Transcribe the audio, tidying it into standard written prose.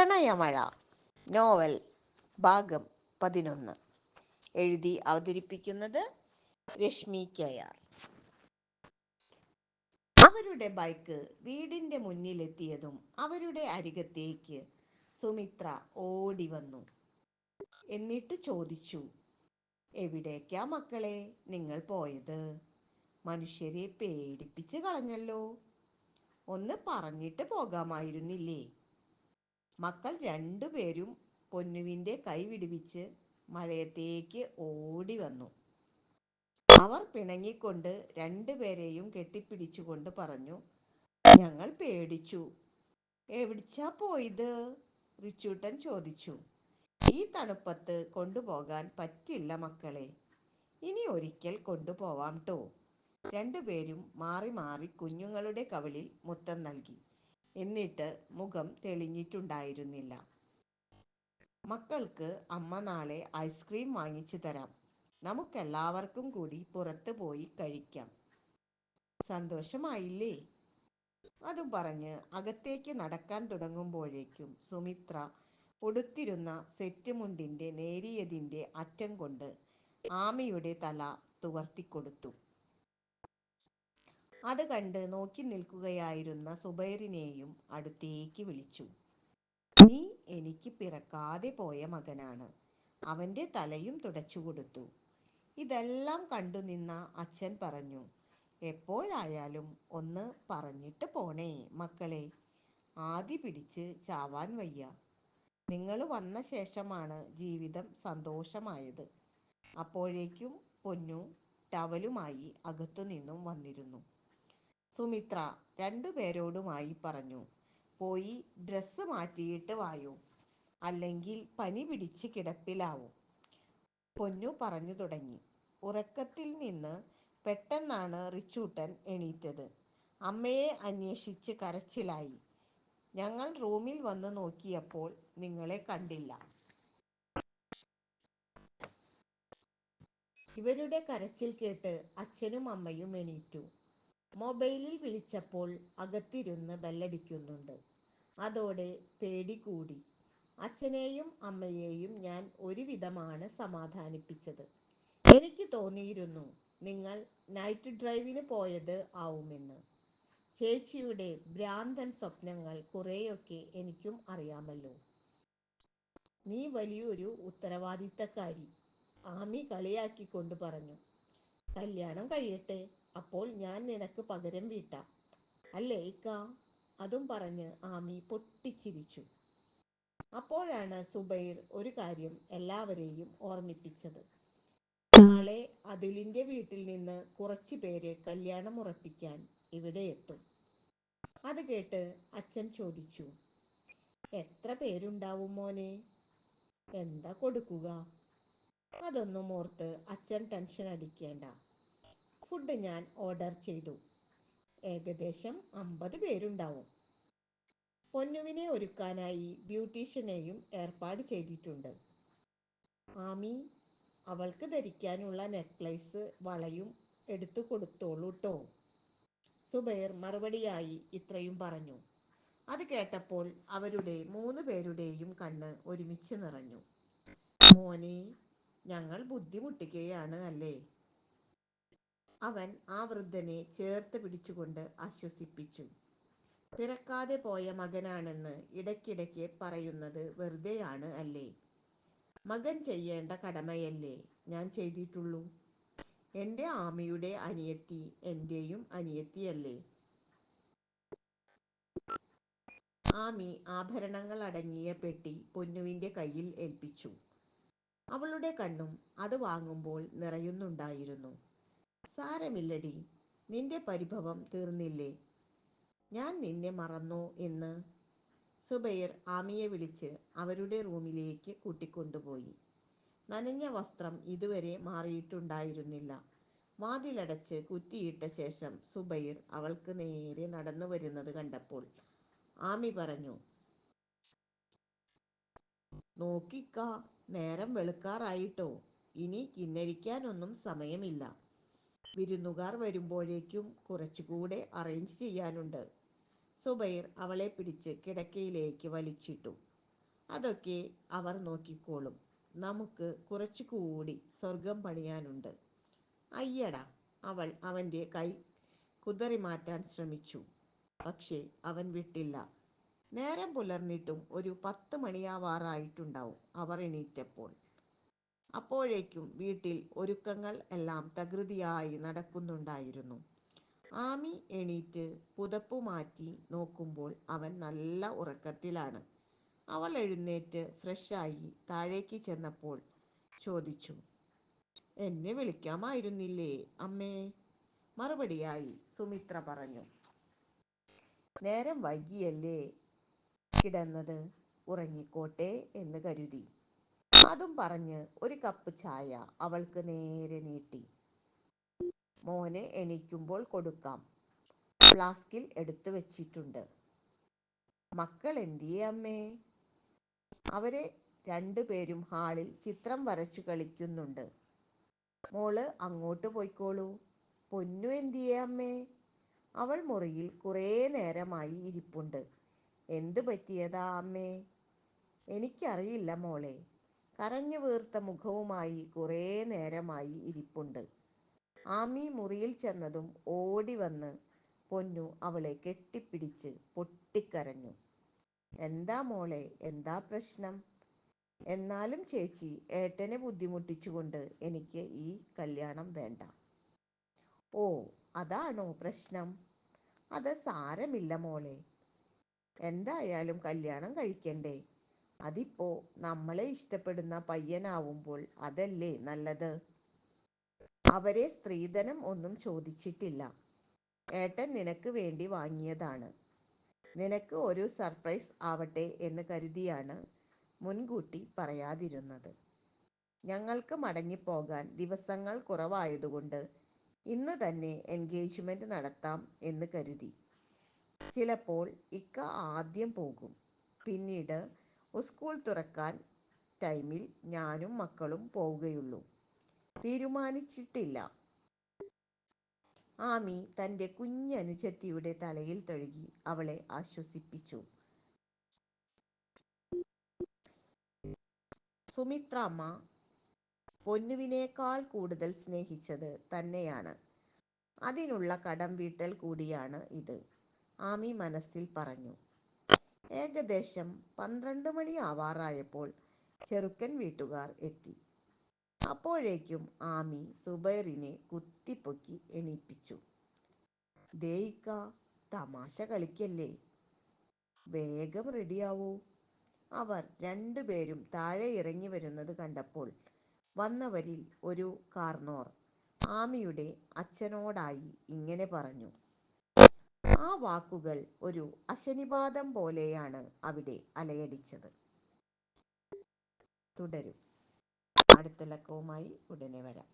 Pranayamazha novel ഭാഗം 11. എഴുതി അവതരിപ്പിക്കുന്നത് രശ്മി കെയാർ. അവരുടെ ബൈക്ക് വീടിന്റെ മുന്നിലെത്തിയതും അവരുടെ അരികത്തേക്ക് സുമിത്ര ഓടി വന്നു. എന്നിട്ട് ചോദിച്ചു, എവിടേക്കാ മക്കളെ നിങ്ങൾ പോയത്? മനുഷ്യരെ പേടിപ്പിച്ച് കളഞ്ഞല്ലോ. ഒന്ന് പറഞ്ഞിട്ട് പോകാമായിരുന്നില്ലേ? മക്കൾ രണ്ടുപേരും പൊന്നുവിൻ്റെ കൈ വിടുവിച്ച് മഴയത്തേക്ക് ഓടി വന്നു. അവർ പിണങ്ങിക്കൊണ്ട് രണ്ടുപേരെയും കെട്ടിപ്പിടിച്ചുകൊണ്ട് പറഞ്ഞു, ഞങ്ങൾ പേടിച്ചു. എവിടിച്ചാ പോയത്? റിച്ചൂട്ടൻ ചോദിച്ചു. ഈ തണുപ്പത്ത് കൊണ്ടുപോകാൻ പറ്റില്ല മക്കളെ, ഇനി ഒരിക്കൽ കൊണ്ടുപോവാം ട്ടോ. രണ്ടുപേരും മാറി മാറി കുഞ്ഞുങ്ങളുടെ കവിളിൽ മുത്തം നൽകി. എന്നിട്ട് മുഖം തെളിഞ്ഞിട്ടുണ്ടായിരുന്നില്ല. മക്കൾക്ക് അമ്മ നാളെ ഐസ്ക്രീം വാങ്ങിച്ചു തരാം, നമുക്കെല്ലാവർക്കും കൂടി പുറത്ത് പോയി കഴിക്കാം. സന്തോഷമായില്ലേ? അതും പറഞ്ഞ് അകത്തേക്ക് നടക്കാൻ തുടങ്ങുമ്പോഴേക്കും സുമിത്ര ഉടുത്തിരുന്ന സെറ്റ് മുണ്ടിന്റെ നേരിയതിൻ്റെ അറ്റം കൊണ്ട് ആമിയുടെ തല തുവർത്തിക്കൊടുത്തു. അത് കണ്ട് നോക്കി നിൽക്കുകയായിരുന്ന സുബൈറിനെയും അടുത്തേക്ക് വിളിച്ചു. നീ എനിക്ക് പിറക്കാതെ പോയ മകനാണ്. അവൻ്റെ തലയും തുടച്ചു കൊടുത്തു. ഇതെല്ലാം കണ്ടു നിന്ന അച്ഛൻ പറഞ്ഞു, എപ്പോഴായാലും ഒന്ന് പറഞ്ഞിട്ട് പോണേ മക്കളെ, ആദി പിടിച്ച് ചാവാൻ വയ്യ. നിങ്ങൾ വന്ന ശേഷമാണ് ജീവിതം സന്തോഷമായത്. അപ്പോഴേക്കും പൊന്നു ടവലുമായി അകത്തു നിന്നും വന്നിരുന്നു. സുമിത്ര രണ്ടുപേരോടുമായി പറഞ്ഞു, പോയി ഡ്രസ്സ് മാറ്റിയിട്ട് വായോ, അല്ലെങ്കിൽ പനി പിടിച്ച് കിടപ്പിലാവും. പൊന്നു പറഞ്ഞു തുടങ്ങി. ഉറക്കത്തിൽ നിന്ന് പെട്ടെന്നാണ് റിച്ചൂട്ടൻ എണീറ്റത്. അമ്മയെ അന്വേഷിച്ച് കരച്ചിലായി. ഞങ്ങൾ റൂമിൽ വന്ന് നോക്കിയപ്പോൾ നിങ്ങളെ കണ്ടില്ല. ഇവരുടെ കരച്ചിൽ കേട്ട് അച്ഛനും അമ്മയും എണീറ്റു. മൊബൈലിൽ വിളിച്ചപ്പോൾ അകത്തിരുന്ന് ബെല്ലടിക്കുന്നുണ്ട്. അതോടെ പേടി കൂടി. അച്ഛനെയും അമ്മയെയും ഞാൻ ഒരുവിധമാണ് സമാധാനിപ്പിച്ചത്. എനിക്ക് തോന്നിയിരുന്നു നിങ്ങൾ നൈറ്റ് ഡ്രൈവിന് പോയത് ആവുമെന്ന്. ചേച്ചിയുടെ ഭ്രാന്തൻ സ്വപ്നങ്ങൾ കുറേയൊക്കെ എനിക്കും അറിയാമല്ലോ. നീ വലിയൊരു ഉത്തരവാദിത്തക്കാരി, ആമി കളിയാക്കിക്കൊണ്ട് പറഞ്ഞു. കല്യാണം കഴിയട്ടെ, അപ്പോൾ ഞാൻ നിനക്ക് പകരം വീട്ടാം, അല്ലേ ഇക്ക? അതും പറഞ്ഞ് ആമി പൊട്ടിച്ചിരിച്ചു. അപ്പോഴാണ് സുബൈർ ഒരു കാര്യം എല്ലാവരെയും ഓർമ്മിപ്പിച്ചത്. നാളെ അതുലിന്റെ വീട്ടിൽ നിന്ന് കുറച്ച് പേര് കല്യാണം ഉറപ്പിക്കാൻ ഇവിടെ എത്തും. അത് കേട്ട് അച്ഛൻ ചോദിച്ചു, എത്ര പേരുണ്ടാവും മോനെ? എന്താ കൊടുക്കുക? അതൊന്നും ഓർത്ത് അച്ഛൻ ടെൻഷൻ അടിക്കേണ്ട. ഫുഡ് ഞാൻ ഓർഡർ ചെയ്തു. ഏകദേശം 50 പേരുണ്ടാവും. പൊന്നുവിനെ ഒരുക്കാനായി ബ്യൂട്ടീഷ്യനെയും ഏർപ്പാട് ചെയ്തിട്ടുണ്ട്. ആമി, അവൾക്ക് ധരിക്കാനുള്ള നെക്ലേസ് വളയും എടുത്തു കൊടുത്തോളൂ ട്ടോ. സുബൈർ മറുപടിയായി ഇത്രയും പറഞ്ഞു. അത് കേട്ടപ്പോൾ അവരുടെ 3 പേരുടെയും കണ്ണ് ഒരുമിച്ച് നിറഞ്ഞു. മോനെ, ഞങ്ങൾ ബുദ്ധിമുട്ടിക്കുകയാണ് അല്ലേ? അവൻ ആ വൃദ്ധനെ ചേർത്ത് പിടിച്ചുകൊണ്ട് ആശ്വസിപ്പിച്ചു. പിറക്കാതെ പോയ മകനാണെന്ന് ഇടയ്ക്കിടയ്ക്ക് പറയുന്നത് വെറുതെയാണ് അല്ലേ? മകൻ ചെയ്യേണ്ട കടമയല്ലേ ഞാൻ ചെയ്തിട്ടുള്ളൂ. എൻ്റെ ആമിയുടെ അനിയത്തി എൻ്റെയും അനിയത്തിയല്ലേ? ആമി ആഭരണങ്ങൾ അടങ്ങിയ പെട്ടി പൊന്നുവിൻ്റെ കയ്യിൽ ഏൽപ്പിച്ചു. അവളുടെ കണ്ണും അത് വാങ്ങുമ്പോൾ നിറയുന്നുണ്ടായിരുന്നു. സാരമില്ലടി, നിന്റെ പരിഭവം തീർന്നില്ലേ? ഞാൻ നിന്നെ മറന്നോ എന്ന്? സുബൈർ ആമിയെ വിളിച്ച് അവരുടെ റൂമിലേക്ക് കൂട്ടിക്കൊണ്ടുപോയി. നനഞ്ഞ വസ്ത്രം ഇതുവരെ മാറിയിട്ടുണ്ടായിരുന്നില്ല. വാതിലടച്ച് കുറ്റിയിട്ട ശേഷം സുബൈർ അവൾക്ക് നേരെ നടന്നു വരുന്നത് കണ്ടപ്പോൾ ആമി പറഞ്ഞു, നോക്കിക്ക, നേരം വെളുക്കാറായിട്ടോ. ഇനി കിന്നരിക്കാനൊന്നും സമയമില്ല. വിരുന്നുകാർ വരുമ്പോഴേക്കും കുറച്ചുകൂടെ അറേഞ്ച് ചെയ്യാനുണ്ട്. സുബൈർ അവളെ പിടിച്ച് കിടക്കയിലേക്ക് വലിച്ചിട്ടു. അതൊക്കെ അവർ നോക്കിക്കോളും. നമുക്ക് കുറച്ചുകൂടി സ്വർഗം പണിയാനുണ്ട്. അയ്യടാ. അവൾ അവൻ്റെ കൈ കുതറി മാറ്റാൻ ശ്രമിച്ചു. പക്ഷേ അവൻ വിട്ടില്ല. നേരം പുലർന്നിട്ടും ഒരു 10 മണിയാവാറായിട്ടുണ്ടാവും അവർ എണീറ്റപ്പോൾ. അപ്പോഴേക്കും വീട്ടിൽ ഒരുക്കങ്ങൾ എല്ലാം തകൃതിയായി നടക്കുന്നുണ്ടായിരുന്നു. ആമി എണീറ്റ് പുതപ്പു മാറ്റി നോക്കുമ്പോൾ അവൻ നല്ല ഉറക്കത്തിലാണ്. അവൾ എഴുന്നേറ്റ് ഫ്രഷായി താഴേക്ക് ചെന്നപ്പോൾ ചോദിച്ചു, എന്നെ വിളിക്കാമായിരുന്നില്ലേ അമ്മേ? മറുപടിയായി സുമിത്ര പറഞ്ഞു, നേരം വൈകിയല്ലേ കിടന്നത്, ഉറങ്ങിക്കോട്ടെ എന്ന് കരുതി. അതും പറഞ്ഞ് ഒരു കപ്പ് ചായ അവൾക്ക് നേരെ നീട്ടി. മോനെ എണീക്കുമ്പോൾ കൊടുക്കാം, ഫ്ലാസ്കിൽ എടുത്തു വെച്ചിട്ടുണ്ട്. മക്കൾ എന്തിയേ അമ്മേ? അവരെ രണ്ടുപേരും ഹാളിൽ ചിത്രം വരച്ചു കളിക്കുന്നുണ്ട്. മോള് അങ്ങോട്ട് പോയിക്കോളൂ. പൊന്നു എന്തിയേ അമ്മേ? അവൾ മുറിയിൽ കുറേ നേരമായി ഇരിപ്പുണ്ട്. എന്തു പറ്റിയതാ അമ്മേ? എനിക്കറിയില്ല മോളെ. കരഞ്ഞു വീർത്ത മുഖവുമായി കുറേ നേരമായി ഇരിപ്പുണ്ട്. ആമി മുറിയിൽ ചെന്നതും ഓടി വന്ന് പൊന്നു അവളെ കെട്ടിപ്പിടിച്ച് പൊട്ടിക്കരഞ്ഞു. എന്താ മോളെ, എന്താ പ്രശ്നം? എന്നാലും ചേച്ചി, ഏട്ടനെ ബുദ്ധിമുട്ടിച്ചുകൊണ്ട് എനിക്ക് ഈ കല്യാണം വേണ്ട. ഓ, അതാണോ പ്രശ്നം? അത് സാരമില്ല മോളെ. എന്തായാലും കല്യാണം കഴിക്കണ്ടേ? അതിപ്പോ നമ്മളെ ഇഷ്ടപ്പെടുന്ന പയ്യനാവുമ്പോൾ അതല്ലേ നല്ലത്. അവരെ സ്ത്രീധനം ഒന്നും ചോദിച്ചിട്ടില്ല. ഏട്ടൻ നിനക്ക് വേണ്ടി വാങ്ങിയതാണ്. നിനക്ക് ഒരു സർപ്രൈസ് ആവട്ടെ എന്ന് കരുതിയാണ് മുൻകൂട്ടി പറയാതിരുന്നത്. ഞങ്ങൾക്ക് മടങ്ങിപ്പോകാൻ ദിവസങ്ങൾ കുറവായതുകൊണ്ട് ഇന്ന് തന്നെ എൻഗേജ്മെന്റ് നടത്താം എന്ന് കരുതി. ചിലപ്പോൾ ഇക്ക ആദ്യം പോകും. പിന്നീട് സ്കൂൾ തുറക്കാൻ ടൈമിൽ ഞാനും മക്കളും പോവുകയുള്ളൂ. തീരുമാനിച്ചിട്ടില്ല. ആമി തൻ്റെ കുഞ്ഞനുജത്തിയുടെ തലയിൽ തഴുകി അവളെ ആശ്വസിപ്പിച്ചു. സുമിത്രാമ്മ പൊന്നുവിനേക്കാൾ കൂടുതൽ സ്നേഹിച്ചത് തന്നെയാണ്. അതിനുള്ള കടം വീട്ടൽ കൂടിയാണ് ഇത്, ആമി മനസ്സിൽ പറഞ്ഞു. ഏകദേശം 12 മണി ആവാറായപ്പോൾ ചെറുക്കൻ വീട്ടുകാർ എത്തി. അപ്പോഴേക്കും ആമി സുബൈറിനെ കുത്തിപ്പൊക്കി എണീപ്പിച്ചു. ദേയിക്ക, തമാശ കളിക്കല്ലേ, വേഗം റെഡിയാവൂ. അവർ രണ്ടുപേരും താഴെ ഇറങ്ങി വരുന്നത് കണ്ടപ്പോൾ വന്നവരിൽ ഒരു കാർന്നോർ ആമിയുടെ അച്ഛനോടായി ഇങ്ങനെ പറഞ്ഞു. ആ വാക്കുകൾ ഒരു അശനിപാതം പോലെയാണ് അവിടെ അലയടിച്ചത്. തുടരും. അടുത്ത ലക്കവുമായി ഉടനെ വരാം.